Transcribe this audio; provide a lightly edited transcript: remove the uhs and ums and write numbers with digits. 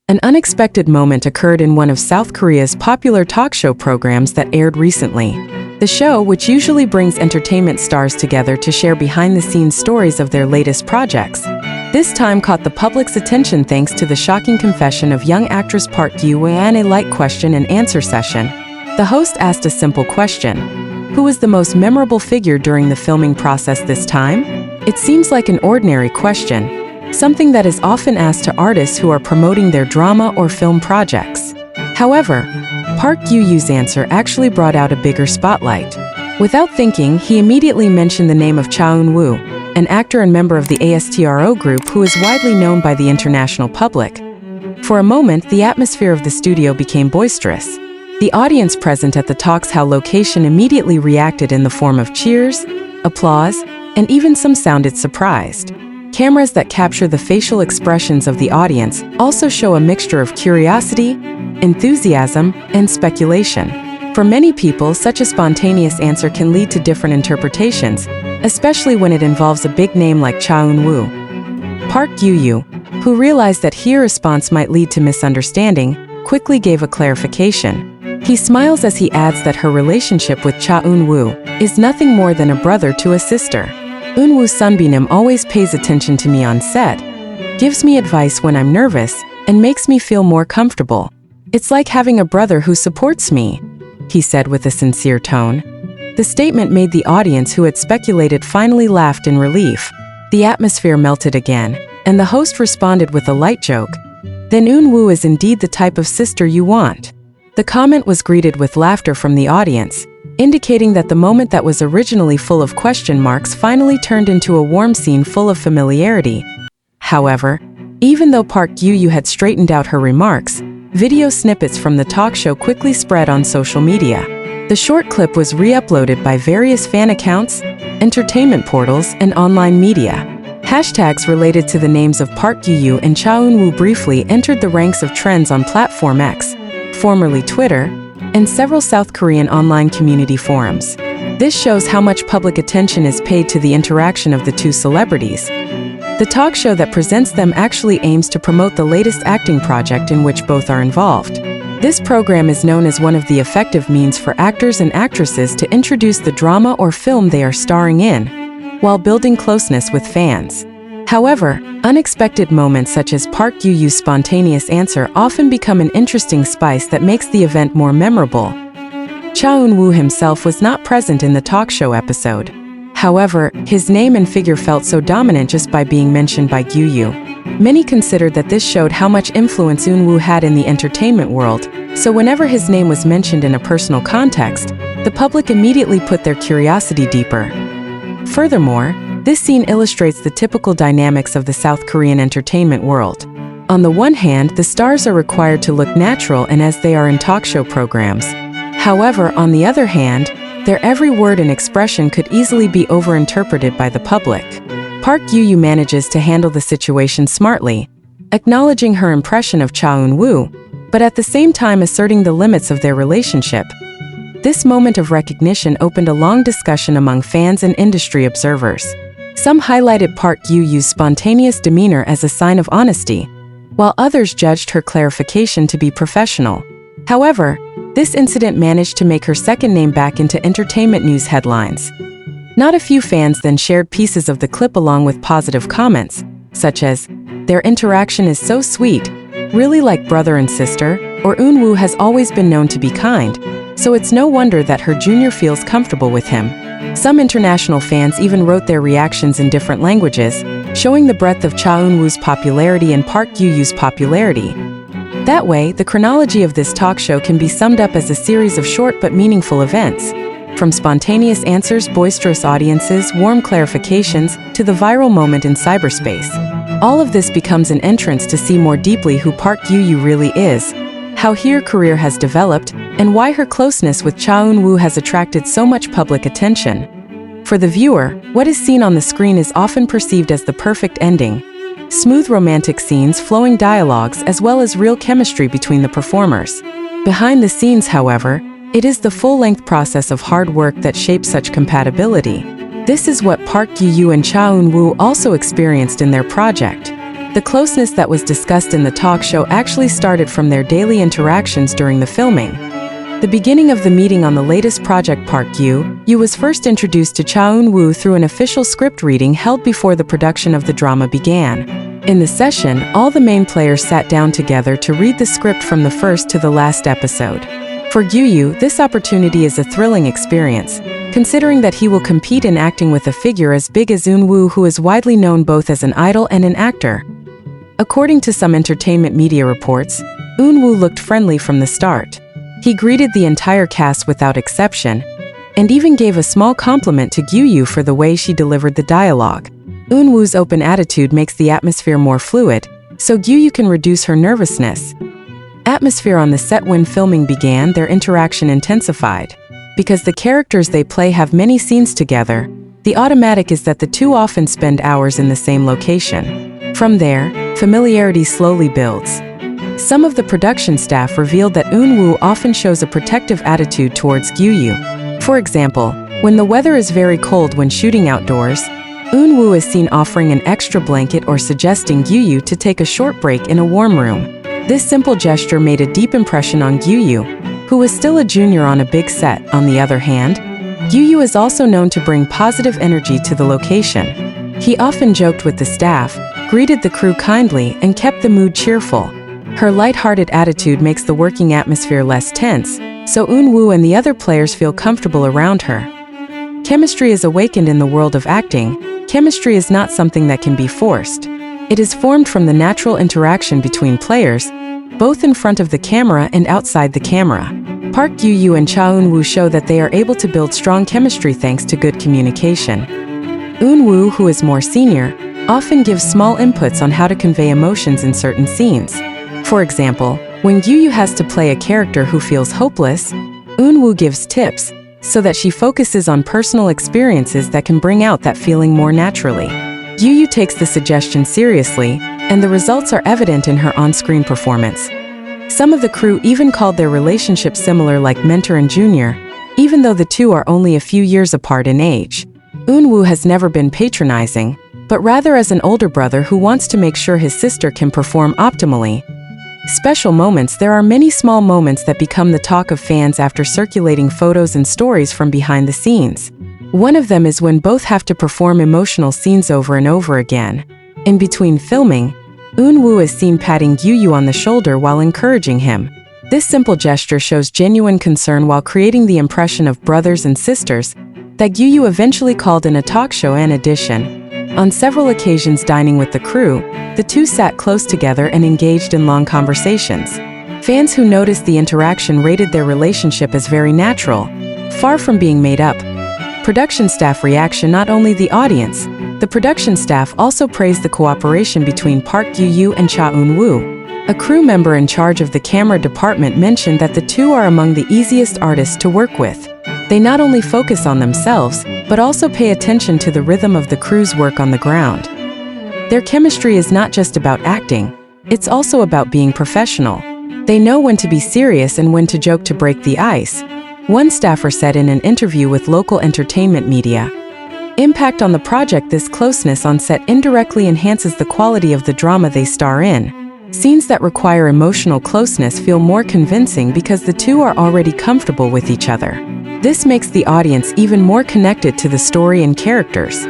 An unexpected moment occurred in one of South Korea's popular talk show programs that aired recently. The show, which usually brings entertainment stars together to share behind-the-scenes stories of their latest projects, this time caught the public's attention thanks to the shocking confession of young actress Park Gyu Yu in a light question-and-answer session. The host asked a simple question: who was the most memorable figure during the filming process this time? It seems like an ordinary question, something that is often asked to artists who are promoting their drama or film projects. However, Park Gyu Yu's answer actually brought out a bigger spotlight. Without thinking, he immediately mentioned the name of Cha Eun Woo, an actor and member of the ASTRO group who is widely known by the international public. For a moment, the atmosphere of the studio became boisterous. The audience present at the talk's location immediately reacted in the form of cheers, applause, and even some sounded surprised. Cameras that capture the facial expressions of the audience also show a mixture of curiosity, enthusiasm, and speculation. For many people, such a spontaneous answer can lead to different interpretations, especially when it involves a big name like Cha Eun Woo. Park Gyu Yu, who realized that her response might lead to misunderstanding, quickly gave a clarification. He smiles as he adds that her relationship with Cha Eun Woo is nothing more than a brother to a sister. Eun Woo Sunbinim always pays attention to me on set, gives me advice when I'm nervous, and makes me feel more comfortable. It's like having a brother who supports me, he said with a sincere tone. The statement made the audience who had speculated finally laughed in relief. The atmosphere melted again, and the host responded with a light joke. Then Eun Woo is indeed the type of sister you want. The comment was greeted with laughter from the audience, indicating that the moment that was originally full of question marks finally turned into a warm scene full of familiarity. However, even though Park Gyu Yu had straightened out her remarks, video snippets from the talk show quickly spread on social media. The short clip was re-uploaded by various fan accounts, entertainment portals, and online media. Hashtags related to the names of Park Gyu Yu and Cha Eun Woo briefly entered the ranks of trends on platform X, formerly Twitter, and several South Korean online community forums. This shows how much public attention is paid to the interaction of the two celebrities. The talk show that presents them actually aims to promote the latest acting project in which both are involved. This program is known as one of the effective means for actors and actresses to introduce the drama or film they are starring in, while building closeness with fans. However, unexpected moments such as Park Gyu Yu's spontaneous answer often become an interesting spice that makes the event more memorable. Cha Eun Woo himself was not present in the talk show episode. However, his name and figure felt so dominant just by being mentioned by Gyu Yu. Many considered that this showed how much influence Eun Woo had in the entertainment world, so whenever his name was mentioned in a personal context, the public immediately put their curiosity deeper. Furthermore, this scene illustrates the typical dynamics of the South Korean entertainment world. On the one hand, the stars are required to look natural and as they are in talk show programs. However, on the other hand, their every word and expression could easily be overinterpreted by the public. Park Gyu Yu manages to handle the situation smartly, acknowledging her impression of Cha Eun Woo, but at the same time asserting the limits of their relationship. This moment of recognition opened a long discussion among fans and industry observers. Some highlighted Park Gyu Yu's spontaneous demeanor as a sign of honesty, while others judged her clarification to be professional. However, this incident managed to make her second name back into entertainment news headlines. Not a few fans then shared pieces of the clip along with positive comments, such as, "Their interaction is so sweet, really like brother and sister," or "Eun Woo has always been known to be kind, so it's no wonder that her junior feels comfortable with him." Some international fans even wrote their reactions in different languages, showing the breadth of Cha Eun Woo's popularity and Park Gyu Yu's popularity. That way, the chronology of this talk show can be summed up as a series of short but meaningful events. From spontaneous answers, boisterous audiences, warm clarifications, to the viral moment in cyberspace. All of this becomes an entrance to see more deeply who Park Gyu Yu really is, how her career has developed, and why her closeness with Cha Eun Woo has attracted so much public attention. For the viewer, what is seen on the screen is often perceived as the perfect ending. Smooth romantic scenes, flowing dialogues, as well as real chemistry between the performers. Behind the scenes, however, it is the full-length process of hard work that shapes such compatibility. This is what Park Gyu Yu and Cha Eun Woo also experienced in their project. The closeness that was discussed in the talk show actually started from their daily interactions during the filming. The beginning of the meeting on the latest project, Park Gyu Yu was first introduced to Cha Eun Woo through an official script reading held before the production of the drama began. In the session, all the main players sat down together to read the script from the first to the last episode. For Gyu Yu, this opportunity is a thrilling experience, considering that he will compete in acting with a figure as big as Eun Woo, who is widely known both as an idol and an actor. According to some entertainment media reports, Eun Woo looked friendly from the start. He greeted the entire cast without exception, and even gave a small compliment to Gyu Yu for the way she delivered the dialogue. Eun Woo's open attitude makes the atmosphere more fluid, so Gyu Yu can reduce her nervousness. Atmosphere on the set. When filming began, their interaction intensified. Because the characters they play have many scenes together, the automatic is that the two often spend hours in the same location. From there, familiarity slowly builds. Some of the production staff revealed that Eun Woo often shows a protective attitude towards Gyu Yu. For example, when the weather is very cold when shooting outdoors, Eun Woo is seen offering an extra blanket or suggesting Gyu Yu to take a short break in a warm room. This simple gesture made a deep impression on Gyu Yu, who was still a junior on a big set. On the other hand, Gyu Yu is also known to bring positive energy to the location. He often joked with the staff, greeted the crew kindly, and kept the mood cheerful. Her light-hearted attitude makes the working atmosphere less tense, so Eun Woo and the other players feel comfortable around her. Chemistry is awakened in the world of acting. Chemistry is not something that can be forced. It is formed from the natural interaction between players, both in front of the camera and outside the camera. Park Gyu Yu and Cha Eun Woo show that they are able to build strong chemistry thanks to good communication. Eun Woo, who is more senior, often gives small inputs on how to convey emotions in certain scenes. For example, when Gyu Yu has to play a character who feels hopeless, Eun Woo gives tips so that she focuses on personal experiences that can bring out that feeling more naturally. Gyu Yu takes the suggestion seriously, and the results are evident in her on-screen performance. Some of the crew even called their relationship similar, like mentor and junior, even though the two are only a few years apart in age. Eun Woo has never been patronizing, but rather as an older brother who wants to make sure his sister can perform optimally. Special moments. There are many small moments that become the talk of fans after circulating photos and stories from behind the scenes. One of them is when both have to perform emotional scenes over and over again. In between filming, Eun Woo is seen patting Gyu Yu on the shoulder while encouraging him. This simple gesture shows genuine concern while creating the impression of brothers and sisters that Gyu Yu eventually called in a talk show. In addition, on several occasions dining with the crew, the two sat close together and engaged in long conversations. Fans who noticed the interaction rated their relationship as very natural, far from being made up. Production staff reaction. Not only the audience, the production staff also praised the cooperation between Park Gyu Yu and Cha Eun Woo. A crew member in charge of the camera department mentioned that the two are among the easiest artists to work with. They not only focus on themselves, but also pay attention to the rhythm of the crew's work on the ground. Their chemistry is not just about acting, it's also about being professional. They know when to be serious and when to joke to break the ice. One staffer said in an interview with local entertainment media, "Impact on the project. This closeness on set indirectly enhances the quality of the drama they star in. Scenes that require emotional closeness feel more convincing because the two are already comfortable with each other. This makes the audience even more connected to the story and characters."